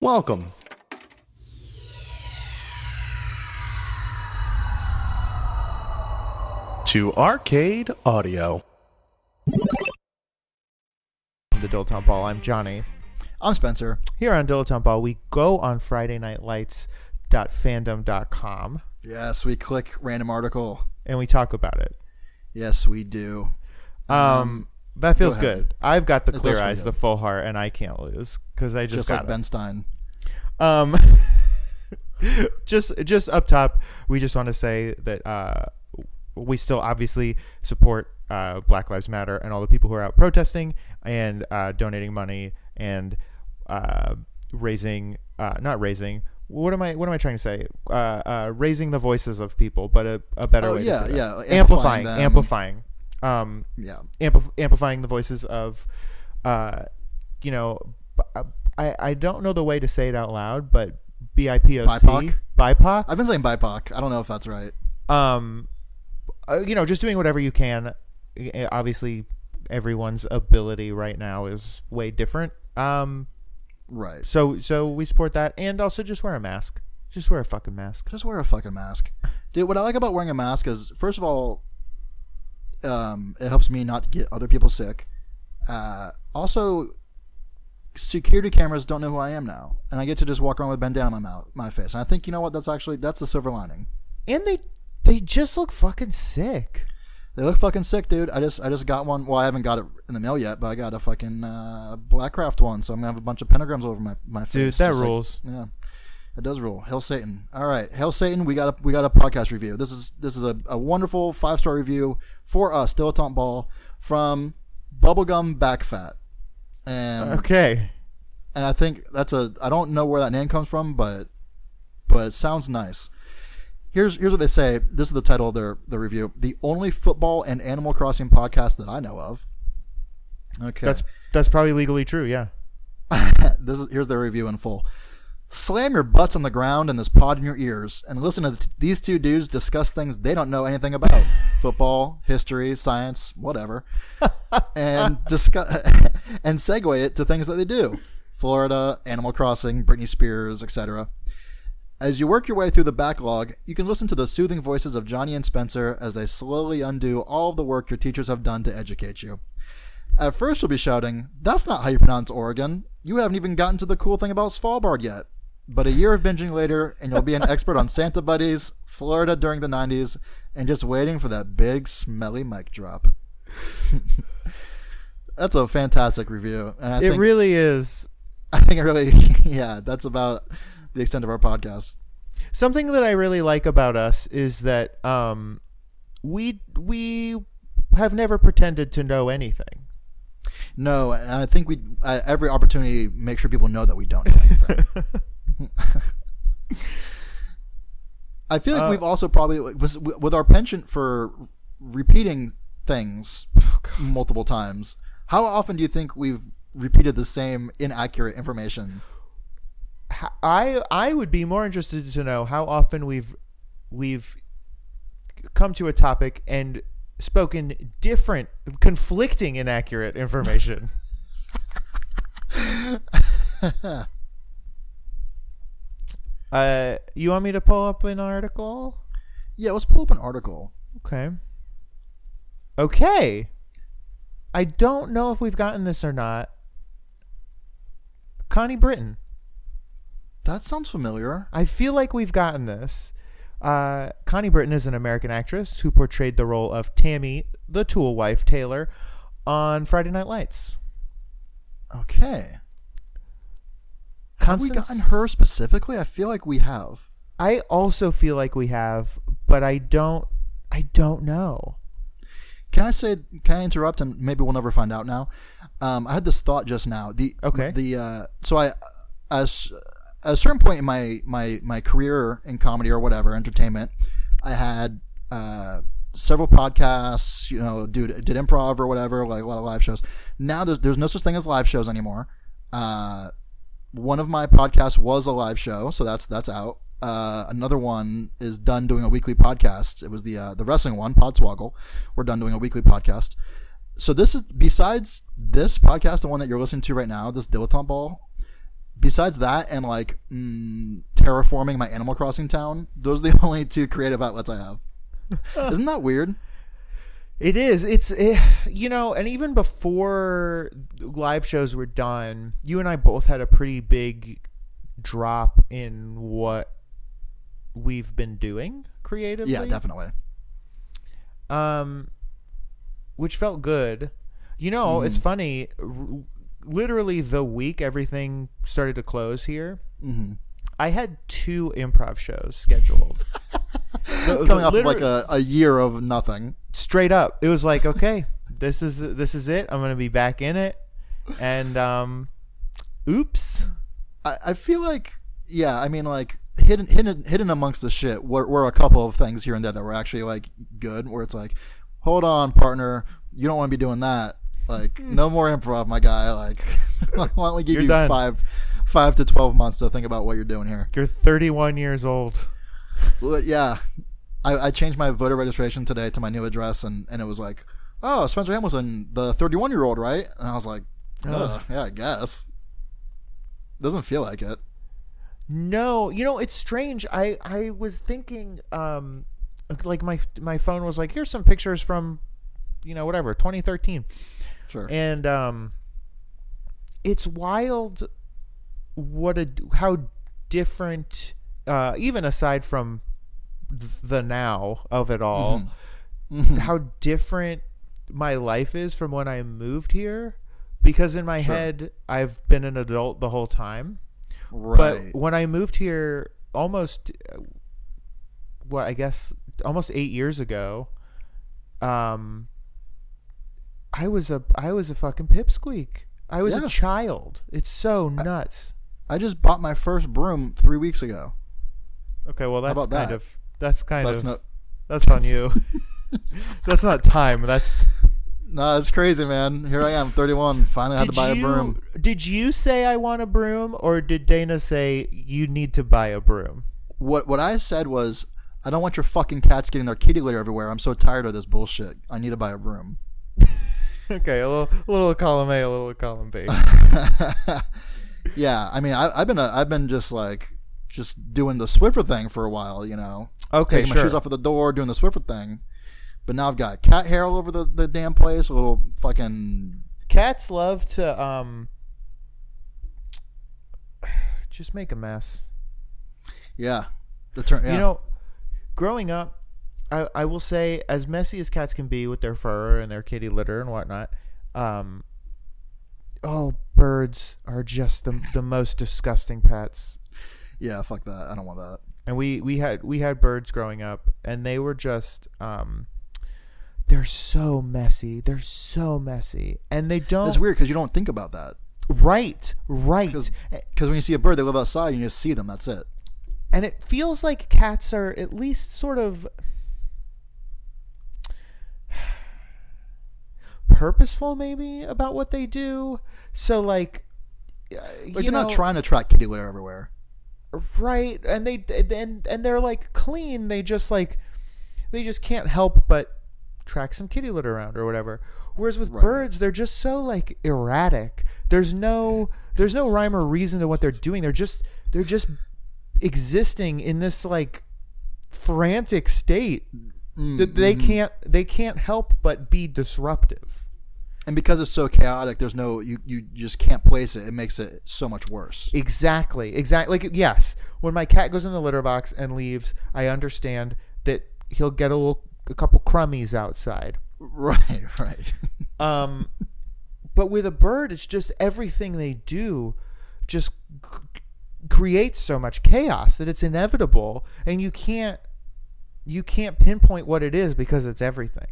Welcome to Arcade Audio. The Dilettante Ball. I'm Johnny. I'm Spencer. Here on Dilettante Ball, we go on FridayNightLights.fandom.com. Yes, we click random article. And we talk about it. Yes, we do. That feels good. I've got the It clear does feel eyes, good. the full heart, and I can't lose because I just got like it. Ben Stein. Just up top, we just want to say that we still obviously support Black Lives Matter and all the people who are out protesting and donating money and raising what am I trying to say? Raising the voices of people, but a better way to say that. Amplifying. Amplifying the voices of I don't know the way to say it out loud, but BIPOC. BIPOC. I've been saying BIPOC. I don't know if that's right. Just doing whatever you can. Obviously, everyone's ability right now is way different. Right. So we support that, and also just wear a mask. Just wear a fucking mask. Just wear a fucking mask. Dude, what I like about wearing a mask is, first of all, it helps me not get other people sick. Also, security cameras don't know who I am now, and I get to just walk around with a bandana on my face. And I think, you know what, that's the silver lining. And they just look fucking sick. They look fucking sick, dude. I just got one. Well, I haven't got it in the mail yet, but I got a fucking Blackcraft one, so I'm gonna have a bunch of pentagrams all over my face. Dude, that rules. Yeah, it does rule. Hail Satan! All right, Hail Satan. We got a podcast review. This is a wonderful 5-star review for us, Dilettante Ball, from Bubblegum Backfat. And okay. And I think I don't know where that name comes from, but it sounds nice. Here's what they say. This is the title of their review. The only football and Animal Crossing podcast that I know of. Okay. That's probably legally true, yeah. Here's their review in full. Slam your butts on the ground and this pod in your ears and listen to these two dudes discuss things they don't know anything about. Football, history, science, whatever. And and segue it to things that they do. Florida, Animal Crossing, Britney Spears, etc. As you work your way through the backlog, you can listen to the soothing voices of Johnny and Spencer as they slowly undo all of the work your teachers have done to educate you. At first you'll be shouting, "That's not how you pronounce Oregon. You haven't even gotten to the cool thing about Svalbard yet." But a year of binging later, and you'll be an expert on Santa Buddies, Florida during the 90s, and just waiting for that big, smelly mic drop. That's a fantastic review. And I think really is. I think it really, yeah, that's about the extent of our podcast. Something that I really like about us is that we have never pretended to know anything. No, and I think we every opportunity make sure people know that we don't know anything. I feel like we've also probably with our penchant for repeating things multiple times. How often do you think we've repeated the same inaccurate information? I would be more interested to know how often we've come to a topic and spoken different, conflicting, inaccurate information. You want me to pull up an article? Yeah, let's pull up an article. Okay. I don't know if we've gotten this or not. Connie Britton. That sounds familiar. I feel like we've gotten this. Connie Britton is an American actress who portrayed the role of Tammy, the Tool wife Taylor, on Friday Night Lights. Okay. Have we gotten her specifically? I feel like we have. I also feel like we have, but I don't know. Can I interrupt, and maybe we'll never find out now? I had this thought just now. So at a certain point in my career in comedy or whatever, entertainment, I had several podcasts, did improv or whatever, like a lot of live shows. Now there's no such thing as live shows anymore. One of my podcasts was a live show, so that's out. Another one is done doing a weekly podcast. It was the wrestling one, Podswoggle. We're done doing a weekly podcast. So this is, besides this podcast, the one that you're listening to right now, this Dilettante Ball, besides that and like terraforming my Animal Crossing town, those are the only two creative outlets I have. Isn't that weird? It is. You know, and even before live shows were done, you and I both had a pretty big drop in what we've been doing creatively. Yeah, definitely. Which felt good. You know, it's funny. Literally the week everything started to close here, I had 2 improv shows scheduled. Coming off of like a year of nothing. Straight up, it was like, okay, this is it. I'm gonna be back in it, and oops. I feel like, yeah, I mean, like hidden amongst the shit were a couple of things here and there that were actually like good. Where it's like, hold on, partner, you don't want to be doing that. Like, no more improv, my guy. Like, why don't we give you done. 5 to 12 months to think about what you're doing here? You're 31 years old. Well, yeah, I changed my voter registration today to my new address, and it was like, oh, Spencer Hamilton, the 31-year-old, right? And I was like, yeah, I guess. Doesn't feel like it. No, you know, it's strange. I was thinking, like my phone was like, here's some pictures from, you know, whatever, 2013. Sure. And it's wild how different, even aside from the now of it all, how different my life is from when I moved here. Because in my head, I've been an adult the whole time. Right. But when I moved here almost 8 years ago, I was a fucking pipsqueak. I was a child. It's so nuts. I just bought my first broom 3 weeks ago. Okay, well that's about that's on you. That's not time. That's no, it's crazy, man. Here I am, 31. Finally had to buy a broom. Did you say I want a broom, or did Dana say you need to buy a broom? What I said was, I don't want your fucking cats getting their kitty litter everywhere. I'm so tired of this bullshit. I need to buy a broom. Okay, a little column A, a little column B. Yeah, I mean, I've been just doing the Swiffer thing for a while, you know. Okay, taking my shoes off at the door, doing the Swiffer thing. But now I've got cat hair all over the damn place. A little fucking cats love to just make a mess. Yeah, You know, growing up, I will say, as messy as cats can be with their fur and their kitty litter and whatnot, birds are just the most disgusting pets. Yeah, fuck that. I don't want that. And we had birds growing up, and they were just they're so messy. They're so messy, and they don't. It's weird because you don't think about that. Right. Because when you see a bird, they live outside, and you just see them. That's it. And it feels like cats are at least sort of purposeful, maybe, about what they do. So, like they're not trying to track kitty litter everywhere. Right, and they're like clean. They just can't help but track some kitty litter around or whatever. Whereas with birds, they're just so like erratic. There's no rhyme or reason to what they're doing. They're just existing in this like frantic state that they can't help but be disruptive. And because it's so chaotic, there's no you just can't place it. It makes it so much worse. Exactly. Like, yes, when my cat goes in the litter box and leaves, I understand that he'll get a couple crummies outside. Right. But with a bird, it's just everything they do just creates so much chaos that it's inevitable, and you can't pinpoint what it is because it's everything.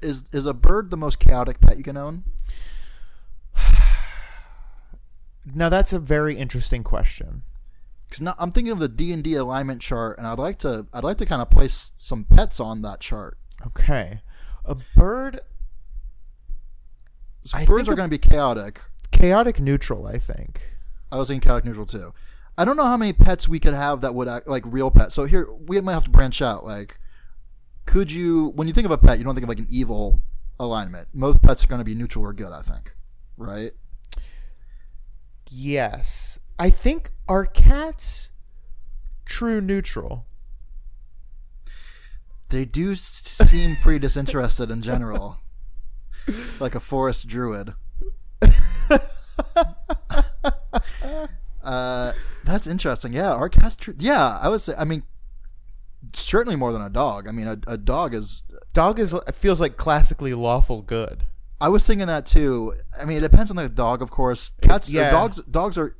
Is a bird the most chaotic pet you can own? Now that's a very interesting question. Because I'm thinking of the D&D alignment chart, and I'd like to kind of place some pets on that chart. Okay, a bird. Birds are going to be chaotic. Chaotic neutral, I think. I was thinking chaotic neutral too. I don't know how many pets we could have that would act like real pets. So here we might have to branch out. Like, could you, when you think of a pet, you don't think of like an evil alignment. Most pets are going to be neutral or good, I think. Right? Yes. I think, are cats true neutral? They do seem pretty disinterested in general, like a forest druid. That's interesting. Yeah, are cats true? Yeah, I would say. I mean, certainly more than a dog. I mean, a dog is. Dog feels like classically lawful good. I was thinking that too. I mean, it depends on the dog, of course. Cats, Yeah. dogs are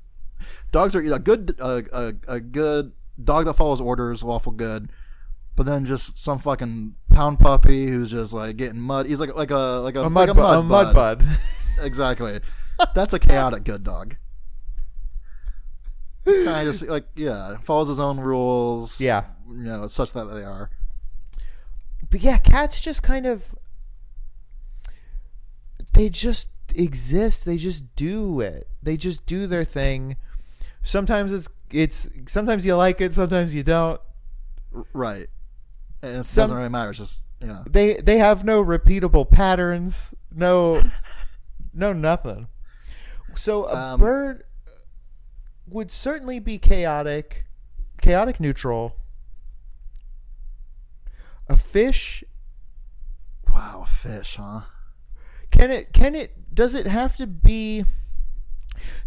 a good a good dog that follows orders, lawful good. But then just some fucking pound puppy who's just like getting mud. He's like a mud bud. Exactly. That's a chaotic good dog. Kind of just like follows his own rules. Yeah. Such that they are. But yeah, cats just kind of, they just exist. They just do it. They just do their thing. Sometimes it's sometimes you like it, sometimes you don't. Right. And it doesn't really matter. It's just They have no repeatable patterns. No nothing. So a bird would certainly be chaotic neutral. A fish, wow, fish, huh? does it have to be?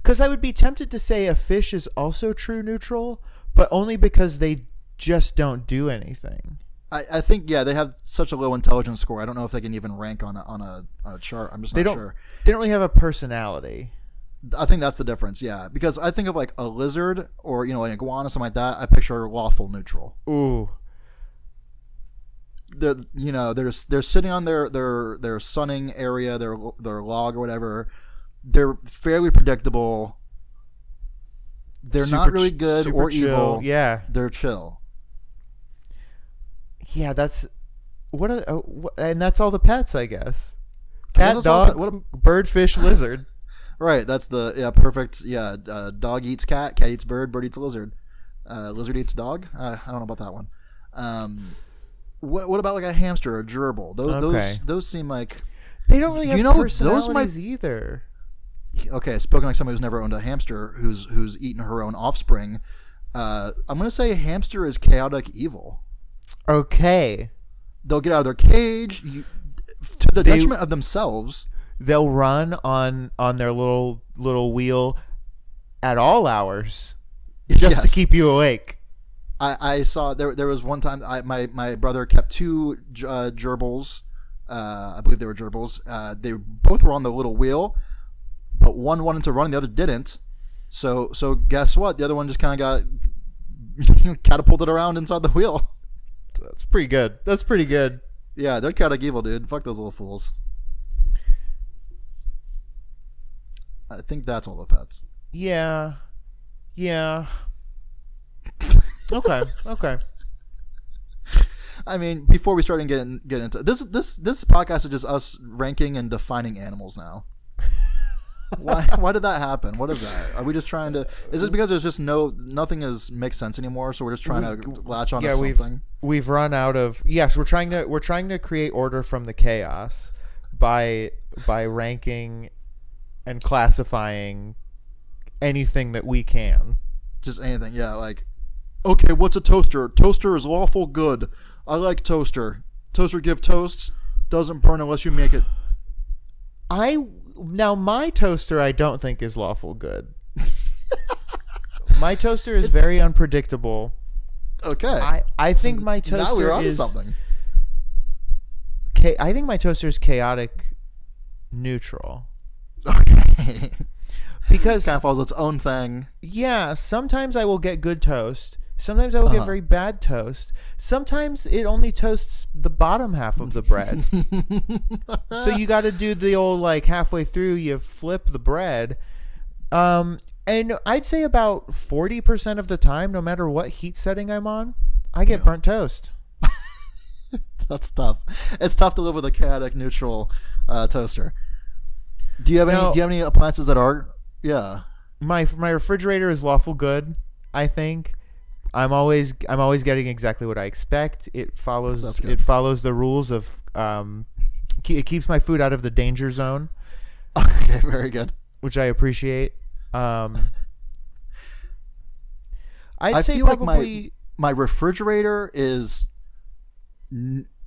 Because I would be tempted to say a fish is also true neutral, but only because they just don't do anything. I think they have such a low intelligence score. I don't know if they can even rank on a chart. I'm just not sure. They don't really have a personality. I think that's the difference. Yeah, because I think of like a lizard or an iguana, something like that. I picture lawful neutral. Ooh. They're sitting on their sunning area, their log or whatever. They're fairly predictable. They're not really good or chill. evil. Yeah, they're chill. Yeah, that's and that's all the pets, I guess. Cat, dog, bird, fish, lizard. Right, that's the perfect. Yeah, dog eats cat eats bird eats lizard, lizard eats dog. I don't know about that one. What about like a hamster or a gerbil? Those seem like they don't really have personalities either. Okay, spoken like somebody who's never owned a hamster, who's eaten her own offspring. I'm gonna say hamster is chaotic evil. Okay. They'll get out of their cage to the detriment of themselves. They'll run on their little wheel at all hours just to keep you awake. I saw there was one time my brother kept two gerbils. I believe they were gerbils. They both were on the little wheel, but one wanted to run, the other didn't. So guess what? The other one just kind of got catapulted around inside the wheel. That's pretty good. Yeah, they're chaotic evil, dude. Fuck those little fools. I think that's all the pets. Yeah. Okay. I mean, before we start and get into this podcast is just us ranking and defining animals now. Why did that happen? What is that? Are we just trying to? Is it because there's just nothing makes sense anymore? So we're just trying to latch on to something. We've run out of. Yes, we're trying to create order from the chaos by ranking and classifying anything that we can. Just anything, yeah. Like, okay, what's a toaster? Toaster is lawful good. I like toaster. Toaster give toast, doesn't burn unless you make it. Now my toaster I don't think is lawful good. My toaster is very unpredictable. Okay. I think my toaster now we're on to something. I think my toaster is chaotic neutral. Okay. Because kind of follows its own thing. Yeah, sometimes I will get good toast. Sometimes I will get very bad toast. Sometimes it only toasts the bottom half of the bread. So you got to do the old like halfway through you flip the bread. And I'd say about 40% of the time, no matter what heat setting I'm on, I get burnt toast. That's tough. It's tough to live with a chaotic neutral toaster. Do you have any appliances that are? Yeah. My refrigerator is lawful good, I think. I'm always getting exactly what I expect. It follows the rules of it keeps my food out of the danger zone. Okay, very good. Which I appreciate. I'd I say feel like probably my refrigerator is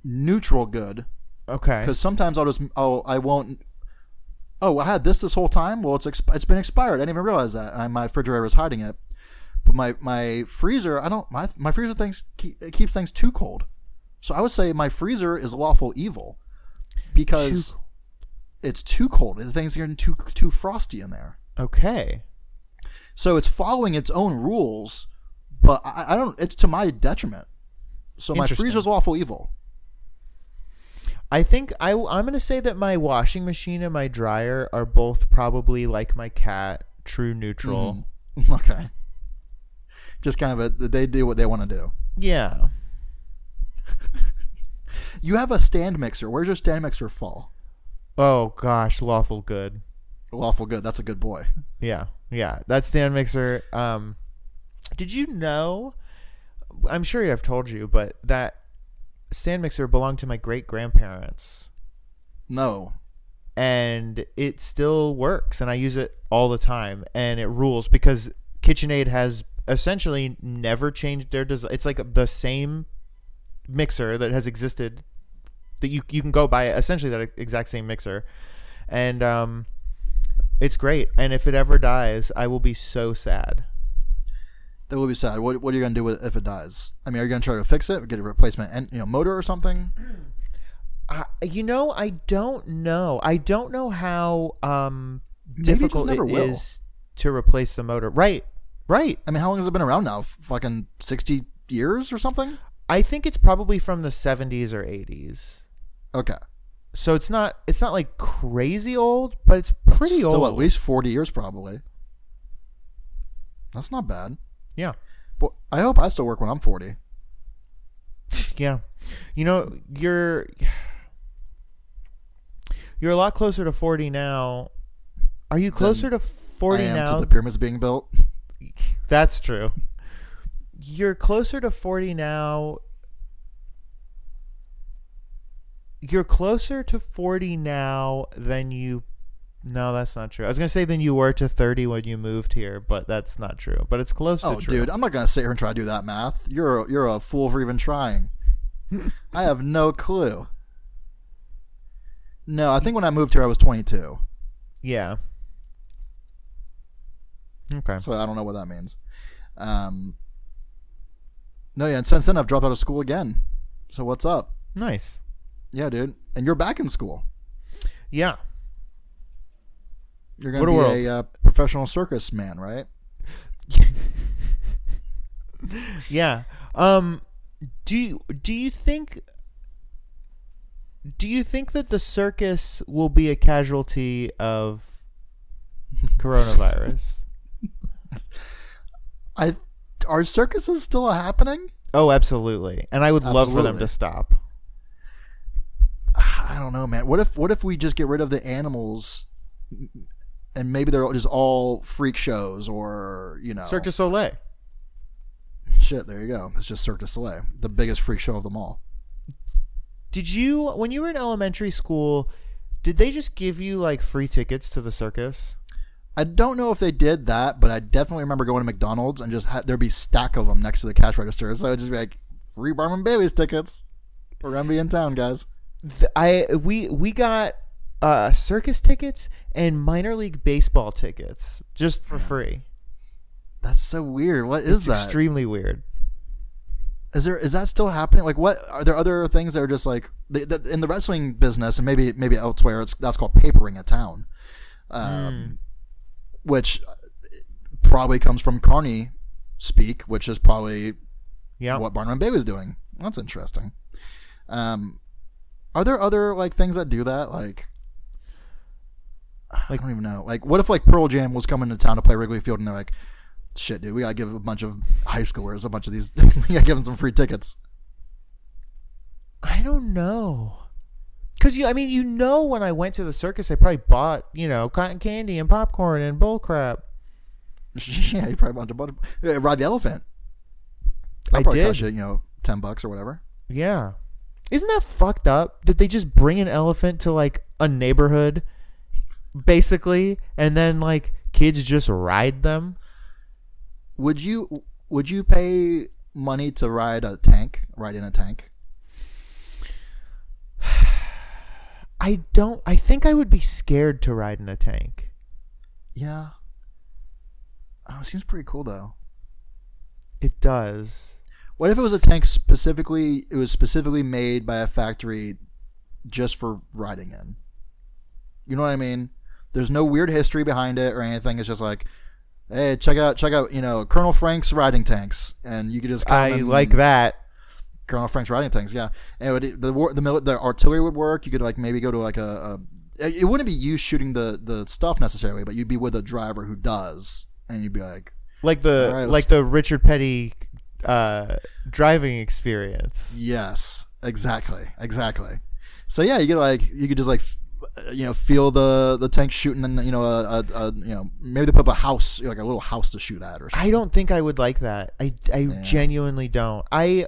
neutral good, okay. because sometimes I won't. Oh, I had this whole time. Well, it's been expired. I didn't even realize that. My refrigerator was hiding it. But my freezer, I don't. My freezer it keeps things too cold. So I would say my freezer is lawful evil, because it's too cold. The things are getting too frosty in there. Okay. So it's following its own rules, but I don't. It's to my detriment. So my Interesting. freezer's lawful evil. I think I'm going to say that my washing machine and my dryer are both probably like my cat, true neutral. Okay. Just kind of they do what they want to do. Yeah. You have a stand mixer. Where's your stand mixer fall? Oh gosh, lawful good. Lawful good. That's a good boy. Yeah. Yeah. That stand mixer. Did you know? I'm sure I've told you, but that stand mixer belonged to my great grandparents, No. and it still works, and I use it all the time, and it rules because KitchenAid has essentially never changed their design. It's like the same mixer that has existed, that you can go buy essentially that exact same mixer, and it's great. And if it ever dies, I will be so sad. That will be sad. What are you gonna do if it dies? I mean, are you gonna try to fix it, or get a replacement, motor or something? I don't know. I don't know how Maybe it just difficult never it will. is to replace the motor. Right. I mean, how long has it been around now? Fucking 60 years or something? I think it's probably from the 70s or 80s. Okay. So it's not like crazy old, but it's pretty Still old. at least 40 years probably. That's not bad. Yeah. But I hope I still work when I'm 40. Yeah. You're a lot closer to 40 now. Are you closer to 40 I am now? to the pyramids being built. That's true. You're closer to 40 now. You're closer to 40 now than you. No, that's not true. I was going to say than you were to 30 when you moved here, but that's not true. But it's close to Oh, true. dude, I'm not going to sit here and try to do that math. You're a fool for even trying. I have no clue. No, I think when I moved here I was 22. Yeah. Okay. So I don't know what that means. No, yeah, and since then I've dropped out of school again. So what's up? Nice. Yeah, dude. And you're back in school. Yeah. You're going What a to world. be a professional circus man, right? Yeah. Do you think that the circus will be a casualty of coronavirus? Are circuses still happening? Oh, absolutely. And I would love for them Absolutely. to stop. I don't know, man. What if we just get rid of the animals, and maybe they're just all freak shows, or Cirque du Soleil. Shit, there you go. It's just Cirque du Soleil, the biggest freak show of them all. Did you, when you were in elementary school, did they just give you like free tickets to the circus? I don't know if they did that, but I definitely remember going to McDonald's and just there'd be a stack of them next to the cash register. So it'd just be like, free Barnum Bailey's tickets. We're gonna be in town, guys. We got circus tickets and minor league baseball tickets just for free. That's so weird. What is It's that? extremely weird. Is that still happening? Like, what are there other things that are just like in the wrestling business, and maybe elsewhere? That's called papering a town, which probably comes from Carney speak, which is probably what Barnum and Bailey's doing. That's interesting. Are there other like things that do that? Like I don't even know. Like, what if like Pearl Jam was coming to town to play Wrigley Field, and they're like, shit, dude, we gotta give a bunch of high schoolers a bunch of these. We gotta give them some free tickets. I don't know. Because, when I went to the circus, I probably bought, cotton candy and popcorn and bull crap. Yeah, you probably want to ride the elephant. I Probably did. cost you, $10 or whatever. Yeah. Isn't that fucked up that they just bring an elephant to, like, a neighborhood, basically, and then, like, kids just ride them? Would you would you pay money to ride in a tank? I think I would be scared to ride in a tank. Yeah. Oh, it seems pretty cool though. It does. What if it was a tank specifically? It was specifically made by a factory just for riding in. You know what I mean? There's no weird history behind it or anything. It's just like, hey, check out, Colonel Frank's riding tanks, and you could just. I like that. Colonel Frank's riding tanks, yeah. And the artillery would work. You could like maybe go to like it wouldn't be you shooting the stuff necessarily, but you'd be with a driver who does, and you'd be like the Richard Petty driving experience. Yes, exactly. So yeah, you could just like feel the tank shooting, and maybe they put up a house, like a little house to shoot at or something. I don't think I would like that. I genuinely don't. I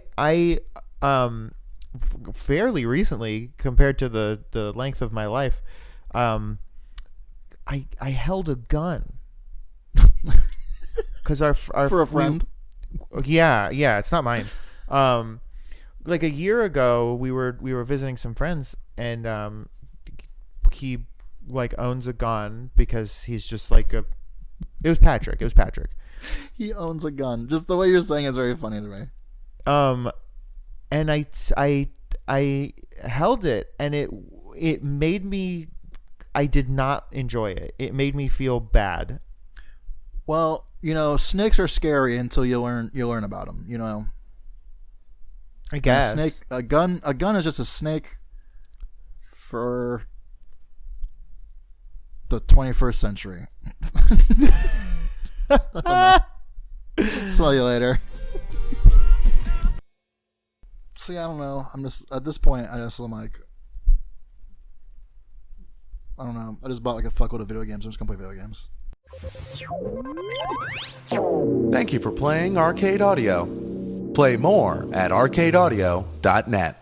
fairly recently, compared to the length of my life, I held a gun because our for a friend. Yeah, it's not mine. Like a year ago, we were visiting some friends, and he like owns a gun because he's just like it was Patrick. He owns a gun. Just the way you're saying is very funny to me. And I held it, and it made me. I did not enjoy it. It made me feel bad. Well, snakes are scary until you learn about them. I guess a gun is just a snake for the 21st century. See you later. See, I don't know. I'm just at this point. I'm like, I don't know. I just bought like a fuckload of video games. I'm just gonna play video games. Thank you for playing Arcade Audio. Play more at arcadeaudio.net.